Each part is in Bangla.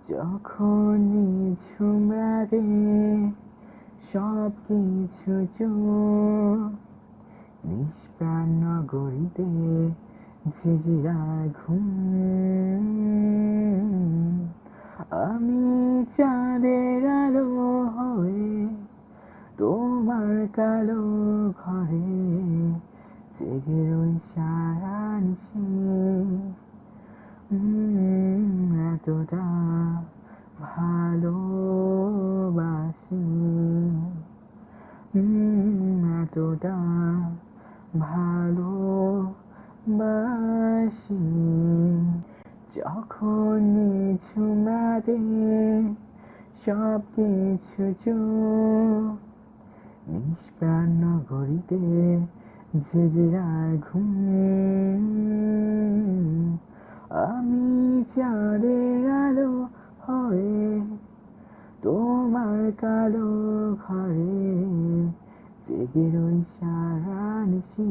যখন নিঝুম রাতে সব কিছু চোখ নিষ্প্রাণ নগরীতে ঝিঝিরায় ঘুম, আমি চাঁদের আলো হয়ে তোমার কালো ঘরে জেগে রই সারা নিশি। এতটা ভালোবাসি, এতটা ভালোবাসি। যখন নিঝুম রাতে সব কিছু চোখ নিষ্প্রাণ নগরীতে ঝিঝিরায় ঘুম, আমি চাঁদের আলো হয়ে তোমার কালো ঘরে জেগে রই সারা নিশি।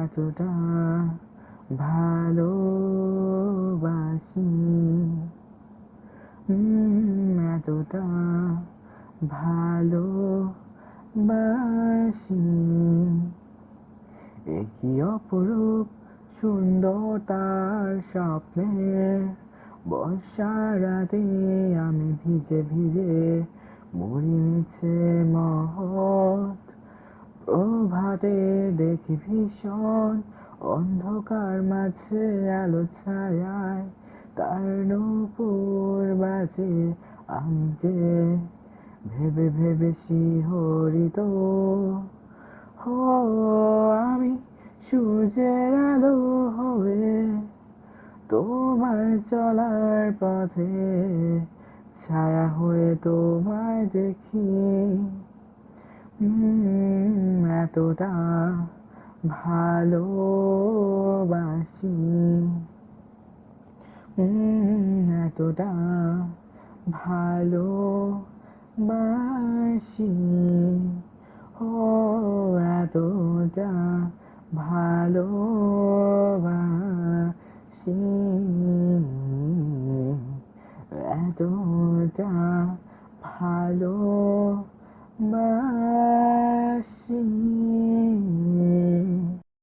এতটা ভালোবাসি, এতটা ভালোবাসি। একই অপরূপ সুন্দর তার স্বপ্নে বর্ষার রাতে আমি ভিজে ভিজে মরি মিছে মহৎ প্রভাতে দেখি ভীষণ অন্ধকার মাঝে আলো ছায়ায় তার নূপুর বাজে। আমি যে ভেবে ভেবে শিহরিত, ও আমি সূর্যের আলো হয়ে তোমার চলার পথে ছায়া হয়ে তোমায় দেখি। এতটা ভালোবাসি, এতটা ভালোবাসি, ও এতটা ভালোবাসি, এতটা ভালোবাসি।